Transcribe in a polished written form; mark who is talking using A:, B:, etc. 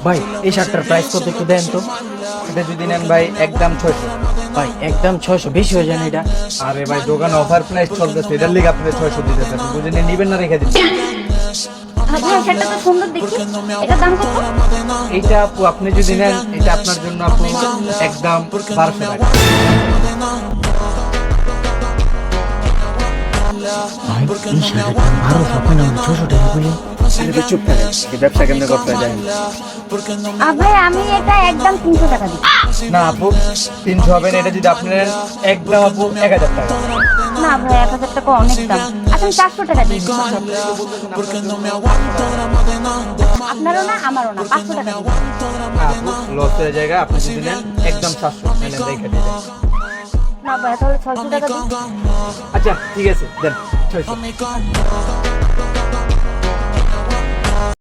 A: ভাই এই শার্টটার প্রাইস কত একটু দেন তো।
B: এটা যদি নেন ভাই একদম 600।
A: ভাই একদম 600 বেশি হয়ে যায় না এটা?
B: আরে ভাই দোকানে অফার প্রাইস চলতেছে, এটার লিগে আপনি 600 দিতেছে, আপনি বুঝে নিবেন না রেখে দিন।
C: ভাই শার্টটা তো সুন্দর দেখি, এটার দাম কত?
B: এইটা আপু আপনি যদি নেন এটা আপনার জন্য আপু একদম 1200 টাকা।
A: ভাই এই শার্টের দাম 1200, আপনি না 600 টাকা বলি।
B: চুপ থাকে, এই ব্যবসা কেমনে করতে হয় জানেন?
C: ভাই আমি এটা একদম 300 টাকা দিই।
B: না আপু 300 হবে না, এটা যদি আপনি নেন একদম আপু 1000 টাকা।
C: না ভাই 1000 টাকা অনেক দাম, আচ্ছা আমি 400 টাকা দিই। আপনারও না আমারও না, 500 টাকা দিই।
B: না আপু লস হয়ে জায়গা, আপনি যদি নেন একদম 700 নেন রেখে দিন।
C: না ভাই তাহলে 600 টাকা দিই।
B: আচ্ছা ঠিক আছে দেন 600।